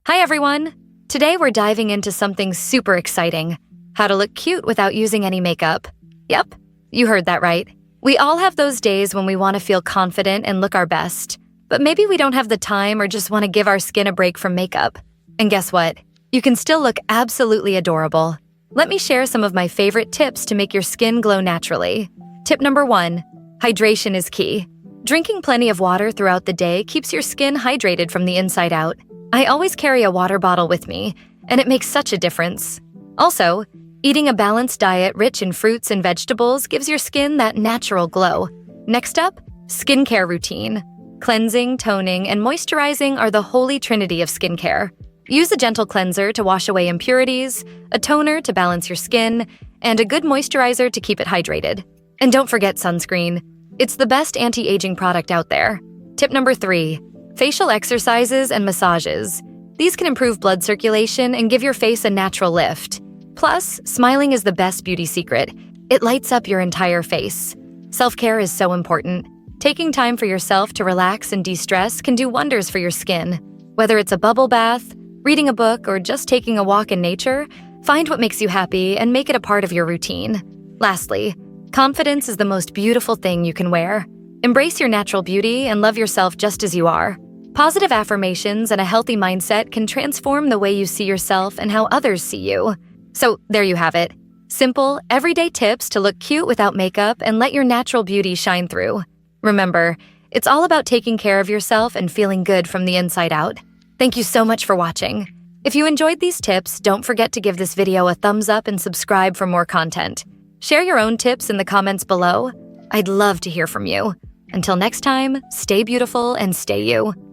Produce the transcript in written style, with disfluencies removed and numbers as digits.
Hi everyone! Today we're diving into something super exciting: how to look cute without using any makeup. Yep, you heard that right. We all have those days when we want to feel confident and look our best, but maybe we don't have the time or just want to give our skin a break from makeup. And guess what? You can still look absolutely adorable. Let me share some of my favorite tips to make your skin glow naturally. Tip number 1. Hydration is key. Drinking plenty of water throughout the day keeps your skin hydrated from the inside out. I always carry a water bottle with me, and it makes such a difference. Also, eating a balanced diet rich in fruits and vegetables gives your skin that natural glow. Next up, skincare routine. Cleansing, toning, and moisturizing are the holy trinity of skincare. Use a gentle cleanser to wash away impurities, a toner to balance your skin, and a good moisturizer to keep it hydrated. And don't forget sunscreen. It's the best anti-aging product out there. Tip number 3. Facial exercises and massages. These can improve blood circulation and give your face a natural lift. Plus, smiling is the best beauty secret. It lights up your entire face. Self-care is so important. Taking time for yourself to relax and de-stress can do wonders for your skin. Whether it's a bubble bath, reading a book, or just taking a walk in nature, find what makes you happy and make it a part of your routine. Lastly, confidence is the most beautiful thing you can wear. Embrace your natural beauty and love yourself just as you are. Positive affirmations and a healthy mindset can transform the way you see yourself and how others see you. So there you have it. Simple, everyday tips to look cute without makeup and let your natural beauty shine through. Remember, it's all about taking care of yourself and feeling good from the inside out. Thank you so much for watching. If you enjoyed these tips, don't forget to give this video a thumbs up and subscribe for more content. Share your own tips in the comments below. I'd love to hear from you. Until next time, stay beautiful and stay you.